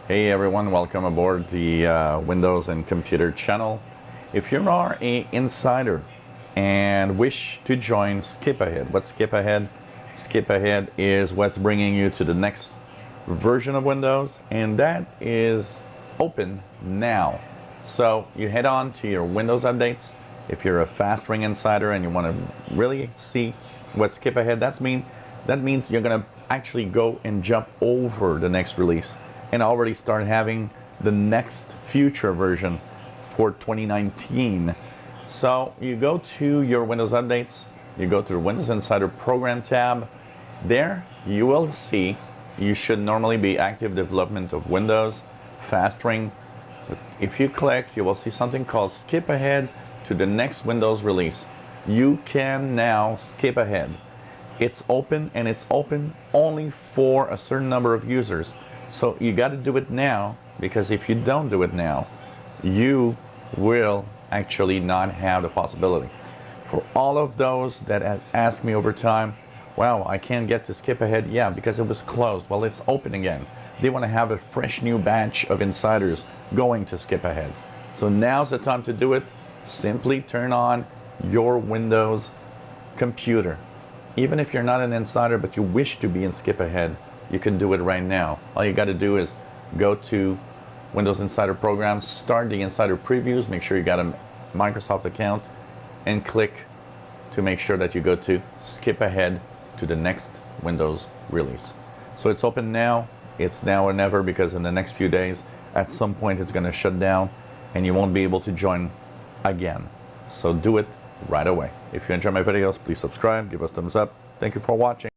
Hey everyone, welcome aboard the Windows and Computer channel. If you are an insider and wish to join Skip Ahead, what's Skip Ahead? Skip Ahead is what's bringing you to the next version of Windows, and that is open now. So you head on to your Windows updates. If you're a Fast Ring insider and you want to really see what Skip Ahead, that means you're going to actually go and jump over the next release and already start having the next future version for 2019. So you go to your Windows updates, you go to the Windows Insider Program tab. There you will see you should normally be active development of Windows, Fast Ring. If you click, you will see something called Skip Ahead to the next Windows release. You can now skip ahead. It's open, and it's open only for a certain number of users. So you got to do it now, because if you don't do it now, you will actually not have the possibility. For all of those that have asked me over time, wow, I can't get to skip ahead. Yeah, because it was closed. Well, it's open again. They want to have a fresh new batch of insiders going to skip ahead. So now's the time to do it. Simply turn on your Windows computer. Even if you're not an insider but you wish to be in skip ahead, you can do it right now. All you got to do is go to Windows Insider Programs, start the Insider Previews, make sure you got a Microsoft account, and click to make sure that you go to skip ahead to the next Windows release. So it's open now. It's now or never, because in the next few days, at some point it's going to shut down and you won't be able to join again. So do it right away. If you enjoy my videos, please subscribe, give us a thumbs up. Thank you for watching.